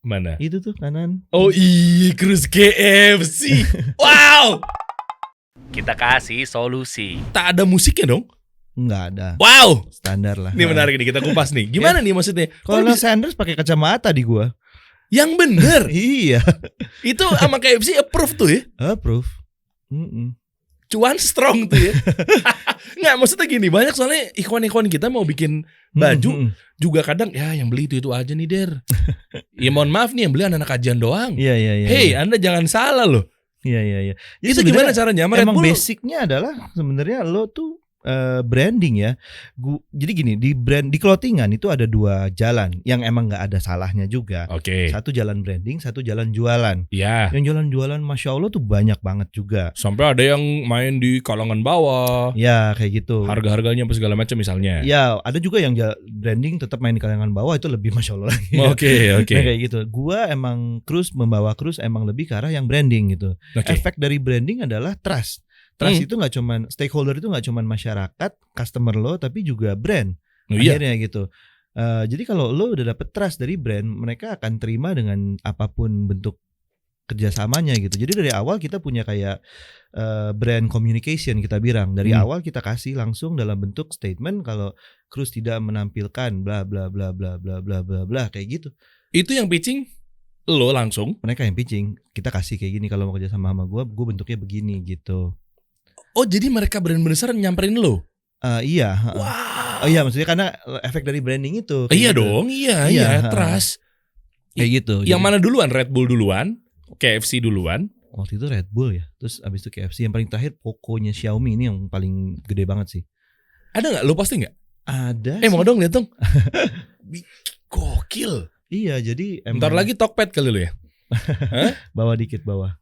Mana? Itu tuh kanan. Oh iya, Cruise KFC. Wow. Kita kasih solusi. Tak ada musiknya dong? Nggak ada. Wow. Standar lah. Ini menarik nih, kita kupas nih. Gimana nih maksudnya? Colonel Sanders pakai kacamata di gua. Yang bener. Iya. Itu sama KFC approve tuh ya? Approve. Cuan strong tuh ya. Nggak, maksudnya gini, banyak soalnya ikon-ikon kita mau bikin baju juga kadang ya yang beli itu aja nih Der. Ya mohon maaf nih, yang beli anak kajian doang. Iya. Hey, Anda jangan salah loh. Iya. Itu gimana caranya? Emang basicnya adalah sebenarnya lo tuh branding ya. Jadi gini, di clothingan itu ada 2 jalan yang emang nggak ada salahnya juga. Oke. Satu jalan branding, satu jalan jualan. Iya. Yang jualan masya Allah tuh banyak banget juga. Sampai ada yang main di kalangan bawah. Ya kayak gitu. Harga-harganya apa segala macam misalnya. Ya ada juga yang branding tetap main di kalangan bawah, itu lebih masya Allah lagi. Oke. Nah, kayak gitu. Gua emang membawa Cruise emang lebih ke arah yang branding gitu. Okay. Efek dari branding adalah trust. Trust itu nggak cuman stakeholder, itu nggak cuman masyarakat, customer lo, tapi juga brand. Akhirnya gitu. Jadi kalau lo udah dapet trust dari brand, mereka akan terima dengan apapun bentuk kerjasamanya gitu. Jadi dari awal kita punya kayak brand communication kita bilang. Dari awal kita kasih langsung dalam bentuk statement kalau Cruise tidak menampilkan bla bla bla bla bla bla bla bla kayak gitu. Itu yang pitching lo langsung? Mereka yang pitching. Kita kasih kayak gini, kalau mau kerja sama gue bentuknya begini gitu. Oh, jadi mereka brand besar nyamperin lo? Iya. Wow. Oh iya, maksudnya karena efek dari branding itu. Iya gitu. dong, iya, trust. Kayak gitu. Yang mana duluan? Red Bull duluan? KFC duluan? Waktu itu Red Bull ya. Terus abis itu KFC. Yang paling terakhir Poco-nya Xiaomi, ini yang paling gede banget sih. Ada gak? Lo pasti gak? Ada sih. Mau dong lihat dong. Gokil. Iya, jadi Bentar lagi Tokped kali lo ya? Bawa dikit bawah.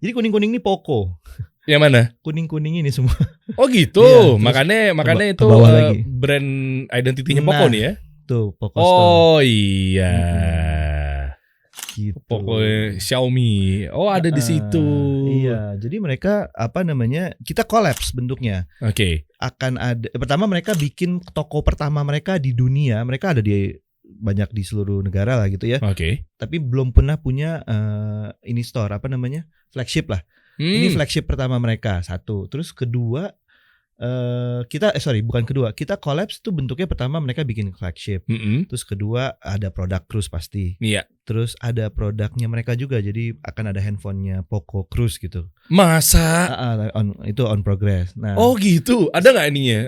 Jadi kuning-kuning ini Poco. Yang mana? Kuning-kuning ini semua. Oh gitu. Iya, makanya itu brand identitinya Poco nih ya. Tuh Poco Store. Oh iya. Gitu. Poco Xiaomi. Oh ada di situ. Iya, jadi mereka kita collapse bentuknya. Oke. Akan ada, pertama mereka bikin toko pertama mereka di dunia. Mereka ada banyak di seluruh negara lah gitu ya. Oke. Tapi belum pernah punya ini store flagship lah. Ini flagship pertama mereka, satu. Terus kedua kita collapse tuh bentuknya pertama mereka bikin flagship. Terus kedua ada produk Cruise pasti. Iya. Terus ada produknya mereka juga, jadi akan ada handphonenya Poco Cruise gitu. Masa? Itu on progress. Nah. Oh gitu. Ada nggak ininya?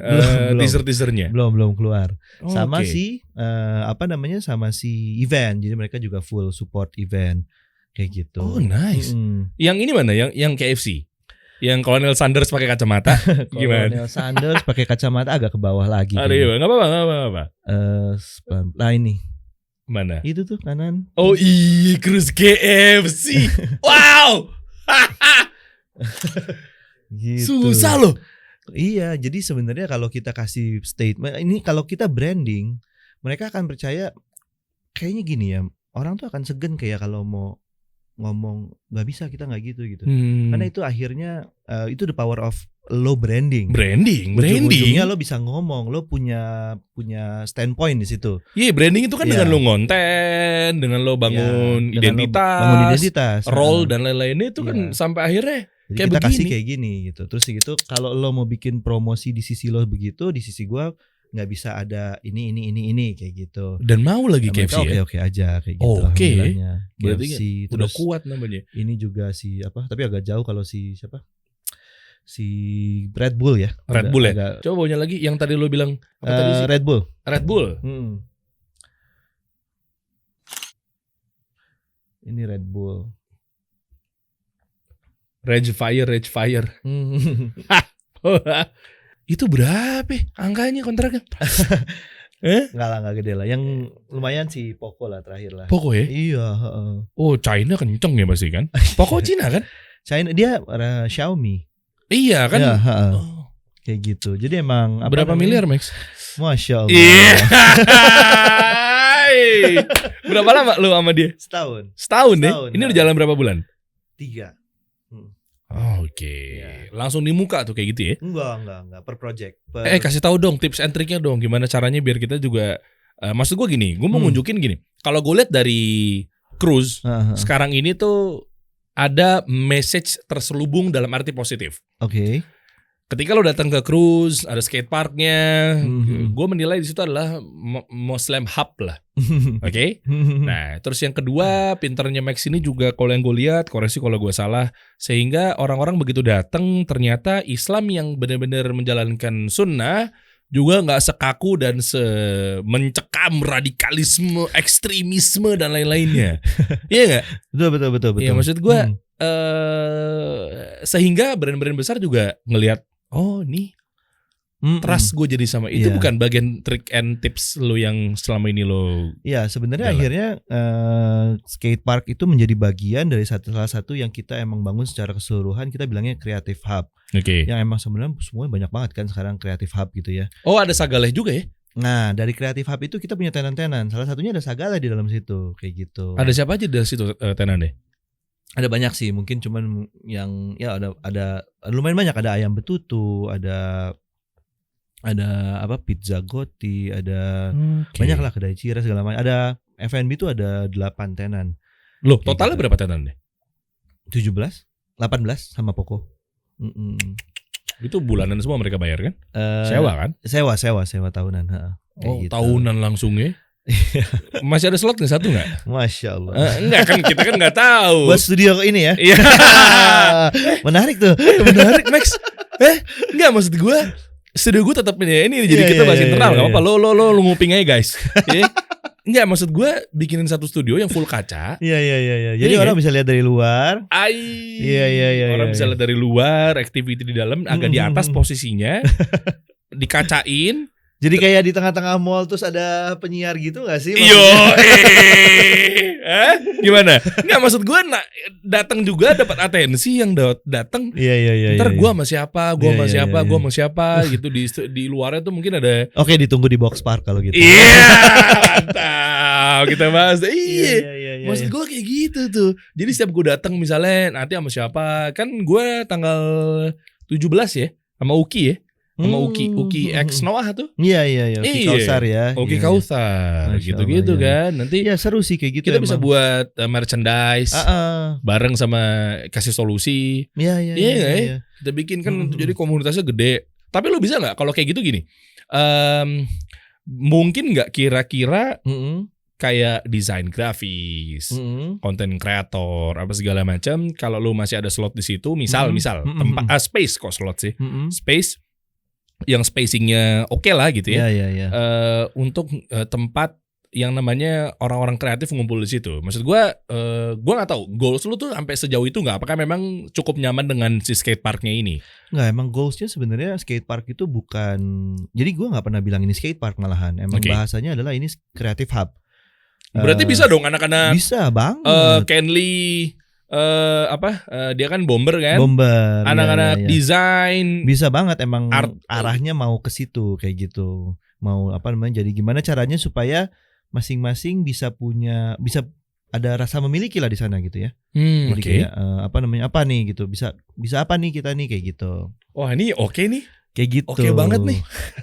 Teaser-teasernya? Belum keluar. Oh, sama sama si event. Jadi mereka juga full support event kayak gitu. Oh nice. Yang ini mana? Yang KFC? Yang Colonel Sanders pakai kacamata? Gimana? Colonel Sanders pakai kacamata agak ke bawah lagi. Aduh, nggak apa-apa. Nah ini. Mana? Itu tuh kanan. Oh iya, Cruise KFC. Wow. Gitu. Susah loh. Iya, jadi sebenarnya kalau kita kasih statement ini, kalau kita branding, mereka akan percaya. Kayaknya gini ya, orang tuh akan segan kayak kalau mau ngomong nggak bisa, kita nggak gitu. Karena itu akhirnya itu the power of lo branding. Ujung-ujungnya lo bisa ngomong, lo punya standpoint di situ. Iya, branding itu kan dengan lo ngonten, dengan lo bangun identitas, role dan lain-lainnya itu kan sampai akhirnya jadi kayak kita begini. kasih kayak gini gitu. Terus gitu kalau lo mau bikin promosi di sisi lo begitu, di sisi gua nggak bisa ada ini kayak gitu. Dan mau lagi KFC oke aja kayak gitu. Oke. Berarti KFC udah kuat namanya. Ini juga tapi agak jauh kalau si Red Bull ya. Red Bull ya. Coba bawanya lagi yang tadi lo bilang apa tadi sih? Red Bull. Ini Red Bull. Rage Fire. Itu berapa angkanya kontraknya? Nggak gede lah. Yang lumayan sih Poco lah terakhir lah. Poco ya? Iya. Oh China kenceng ya pasti kan? Poco Cina kan? China, dia Xiaomi. Iya kan? Ya, kayak gitu. Jadi emang berapa miliar Max? Masya Allah. Iya. Berapa lama lu sama dia? Setahun deh. Ini udah jalan berapa bulan? 3. Oke. Langsung di muka tuh kayak gitu ya? Enggak per project. Kasih tahu dong tips and triknya dong, gimana caranya biar kita juga maksud gue gini, gue mau nunjukin gini. Kalau gue lihat dari cruise sekarang ini tuh ada message terselubung dalam arti positif. Oke. Ketika lo datang ke cruise, ada skate parknya, gue menilai di situ adalah Muslim hub lah. Oke. Nah, terus yang kedua, pinternya Max ini juga kalau yang gue lihat, koreksi kalau gue salah, sehingga orang-orang begitu datang ternyata Islam yang benar-benar menjalankan sunnah juga nggak sekaku dan mencekam radikalisme, ekstremisme dan lain-lainnya. Iya nggak? Betul. Iya, maksud gue sehingga brand-brand besar juga ngelihat, oh nih trust gue jadi sama itu. Bukan bagian trick and tips lo yang selama ini lo. Iya, sebenarnya akhirnya skate park itu menjadi bagian dari salah satu yang kita emang bangun secara keseluruhan, kita bilangnya creative hub. Oke. Yang emang sebenarnya semuanya banyak banget kan sekarang creative hub gitu ya. Oh, ada Sagaleh juga ya? Nah, dari creative hub itu kita punya tenan-tenan. Salah satunya ada Sagaleh di dalam situ, kayak gitu. Ada siapa aja di situ tenan deh? Ada banyak sih, mungkin cuman yang ya ada lumayan banyak, ada ayam betutu, ada apa pizza Gotti, ada banyak lah kedai Cira segala macam. Ada F&B tuh ada 8 tenan. Loh, totalnya gitu. Berapa tenan deh? 17, 18 sama Poko. Itu bulanan semua mereka bayar kan? Sewa kan? Sewa tahunan. Gitu. Tahunan langsung ya? Masih ada slot nih satu nggak? Masya Allah. Enggak kan, kita kan nggak tahu. Buat studio ini ya? Iya. Menarik tuh. Menarik Max. Enggak, maksud gue studio gue tetap ini jadi kita bahas internal nggak apa-apa. Lo nguping aja guys. Enggak, maksud gue bikinin satu studio yang full kaca. Iya. Jadi orang bisa lihat dari luar. Iya. Orang bisa lihat dari luar, activity di dalam agak di atas posisinya, dikacain. Jadi kayak di tengah-tengah mall terus ada penyiar gitu gak sih? Gimana? Nggak, maksud gue datang juga dapat atensi yang datang. Iya. Ntar gue sama siapa, gue sama siapa gitu di luarnya tuh mungkin ada. Oke, ditunggu di Box Park kalau gitu. Iya, mantap. Kita bahas. Iya. Maksud gue kayak gitu tuh. Jadi setiap gue datang misalnya nanti sama siapa, kan gue tanggal 17 ya sama Uki ya. Sama Uki X Noah tuh. Iya. Uki Kausar ya. Uki Kausar gitu-gitu kan. Nanti ya seru sih kayak gitu. Kita bisa buat merchandise bareng sama kasih solusi. Iya. Kita bikin kan jadi komunitasnya gede. Tapi lu bisa nggak kalau kayak gitu gini? Mungkin nggak kira-kira kayak desain grafis, konten kreator, apa segala macam. Kalau lu masih ada slot di situ, misal tempat space kok slot sih, space yang spacingnya oke lah gitu ya. Iya. Untuk tempat yang namanya orang-orang kreatif ngumpul di situ. Maksud gue nggak tahu goals lu tuh sampai sejauh itu nggak? Apakah memang cukup nyaman dengan si skate parknya ini? Nggak, emang goalsnya sebenarnya skate park itu bukan. Jadi gue nggak pernah bilang ini skate park malahan. Emang bahasanya adalah ini creative hub. Berarti bisa dong anak-anak. Bisa banget. Kenly. Dia kan bomber kan? Bomber. Anak-anak desain bisa banget emang art, arahnya mau ke situ kayak gitu. Mau jadi gimana caranya supaya masing-masing bisa ada rasa memiliki lah di sana gitu ya. Jadi kayak apa nih gitu. Bisa apa nih kita nih kayak gitu. Wah, ini oke nih. Kayak gitu. Oke banget nih.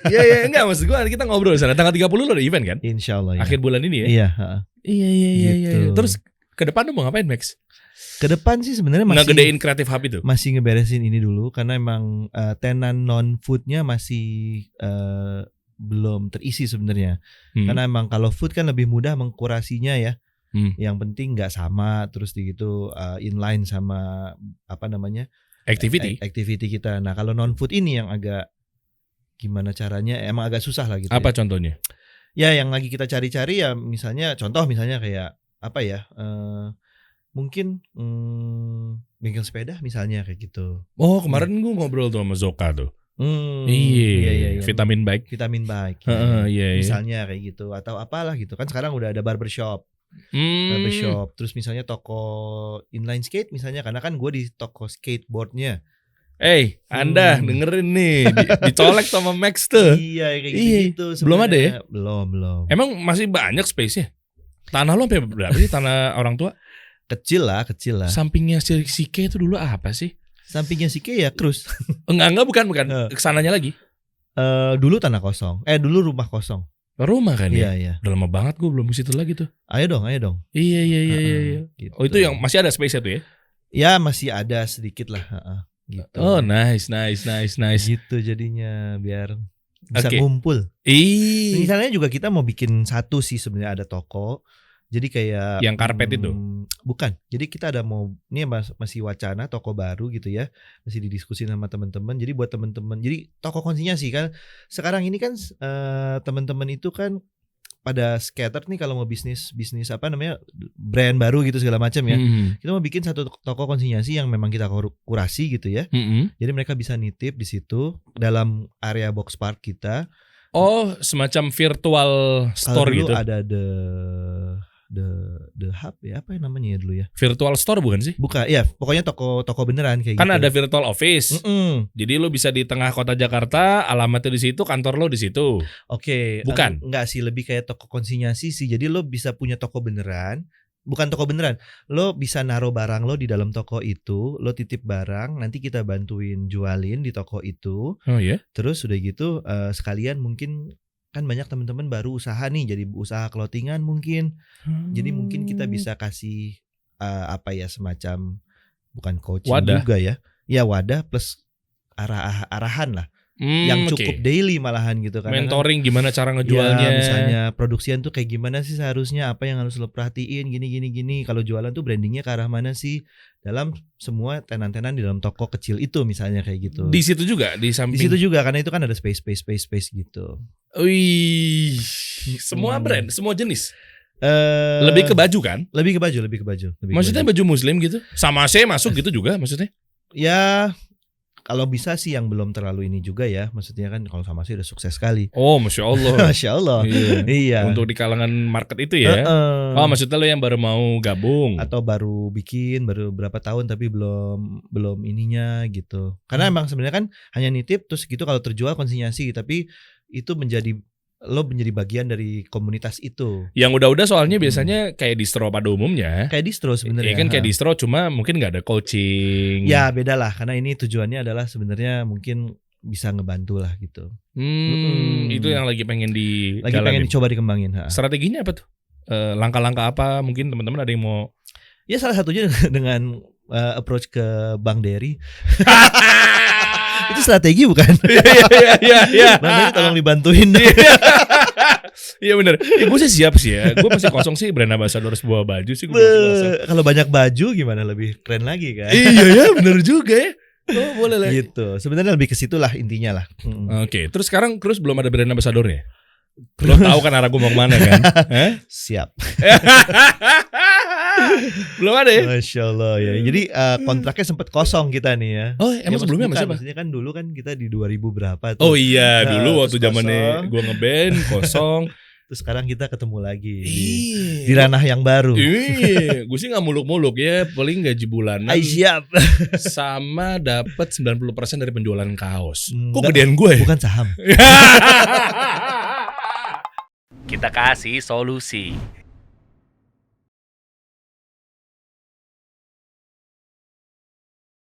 Iya, enggak, maksud gue kita ngobrol sana tanggal 30 lo ada event kan? Insyaallah. Akhir bulan ini ya. Iya, Iya. Terus ke depan lu mau ngapain, Max? Ke depan sih sebenarnya masih ngegedein creative hub itu. Masih ngeberesin ini dulu karena emang tenan non foodnya masih belum terisi sebenarnya. Karena emang kalau food kan lebih mudah mengkurasinya ya. Yang penting nggak sama terus gitu inline sama activity kita. Nah, kalau non food ini yang agak gimana caranya emang agak susah lah gitu. Apa contohnya? Ya yang lagi kita cari-cari ya misalnya kayak apa ya? Mungkin bengkel sepeda misalnya kayak gitu. Oh, kemarin gue ngobrol tuh sama Zoka tuh. Iya. Vitamin bike. Iya. Misalnya kayak gitu atau apalah gitu kan sekarang udah ada barbershop. Terus misalnya toko inline skate misalnya karena kan gue di toko skateboardnya. Anda dengerin nih dicolek sama Max tuh. Iya kayak gitu. Belum ada ya? Belum. Emang masih banyak space-nya? Tanah lo sampai berapa sih tanah orang tua? Kecil lah. Sampingnya si K itu dulu apa sih? Sampingnya si K ya Cruz. Enggak bukan. Kesananya lagi. Dulu tanah kosong. Dulu rumah kosong. Rumah kan ya? Iya. Udah lama banget gue belum ke situ lagi tuh. Ayo dong. Iya. Gitu. Oh itu yang masih ada space tuh ya? Ya masih ada sedikit lah. Gitu. Oh nice. Gitu jadinya biar bisa Oke. ngumpul. Ih. Misalnya juga kita mau bikin satu sih sebenarnya ada toko. Jadi kayak Yang karpet itu? Bukan. Jadi kita ada ini masih wacana toko baru gitu ya. Masih didiskusin sama teman-teman. Jadi buat teman-teman. Jadi toko konsinyasi kan sekarang ini kan teman-teman itu kan pada scatter nih kalau mau bisnis apa namanya brand baru gitu segala macam ya. Kita mau bikin satu toko konsinyasi yang memang kita kurasi gitu ya. Jadi mereka bisa nitip di situ dalam area box park kita. Oh, semacam virtual store dulu gitu. Ada the hub ya, apa yang namanya ya dulu ya? Virtual store bukan sih? Bukan, ya pokoknya toko beneran kayak kan gitu. Kan ada virtual office. Jadi lo bisa di tengah kota Jakarta, alamatnya di situ, kantor lo di situ. Oke. Bukan. Enggak sih, lebih kayak toko konsinyasi sih. Jadi lo bisa punya toko beneran. Bukan toko beneran. Lo bisa naruh barang lo di dalam toko itu, lo titip barang, nanti kita bantuin jualin di toko itu. Oh iya. Terus udah gitu sekalian mungkin kan banyak teman-teman baru usaha nih, jadi usaha clothingan mungkin. Jadi mungkin kita bisa kasih apa ya, semacam bukan coaching wadah juga ya. Ya wadah plus arahan lah. Yang cukup daily malahan gitu kan. Mentoring gimana cara ngejualnya. Ya, misalnya produksian tuh kayak gimana sih seharusnya, apa yang harus lo perhatiin, gini. Kalau jualan tuh brandingnya ke arah mana sih dalam semua tenan-tenan di dalam toko kecil itu misalnya kayak gitu. Di situ juga, di samping. Di situ juga karena itu kan ada space gitu. Wih, semua brand, semua jenis. Lebih ke baju kan? Lebih ke baju. Maksudnya baju muslim gitu? Sama saya masuk gitu juga maksudnya? Ya kalau bisa sih yang belum terlalu ini juga ya. Maksudnya kan kalau sama sih udah sukses sekali. Oh Masya Allah. Masya Allah. Iya. Untuk di kalangan market itu ya. Oh maksudnya lo yang baru mau gabung. Atau baru bikin, baru berapa tahun tapi belum ininya gitu. Karena emang sebenarnya kan hanya nitip terus gitu, kalau terjual konsinyasi. Tapi itu lo menjadi bagian dari komunitas itu. Yang udah-udah soalnya biasanya kayak distro pada umumnya. Kayak distro sebenarnya. Iya kan kayak distro, cuma mungkin nggak ada coaching. Ya beda lah, karena ini tujuannya adalah sebenarnya mungkin bisa ngebantu lah gitu. Itu yang lagi pengen pengen coba dikembangin. Strateginya apa tuh? Langkah-langkah apa? Mungkin teman-teman ada yang mau? Ya salah satunya dengan approach ke Bang Dery. Itu strategi bukan? Iya. Bang Dery tolong dibantuin. Iya benar. Gue sih siap sih ya. Gue masih kosong sih brand ambassador sebuah baju sih. Kalau banyak baju gimana, lebih keren lagi kan? Iya ya, benar juga ya. Oh boleh lah. Gitu. Sebenarnya lebih ke situ lah intinya lah. Oke. Terus sekarang belum ada brand ambassadornya? Lo tahu kan arah gue mau kemana kan? Siap. Belum ada ya? Masya Allah ya. Jadi kontraknya sempat kosong kita nih ya. Oh emang ya, sebelumnya siapa? Maksudnya kan dulu kan kita di 2000 berapa tuh. Oh iya dulu waktu zamannya gue ngeband kosong. Terus sekarang kita ketemu lagi di ranah yang baru. Gue sih gak muluk-muluk ya. Paling gaji bulanan. Siap. Sama dapat 90% dari penjualan kaos. Kok gedean gue ya? Bukan saham. Kita kasih solusi.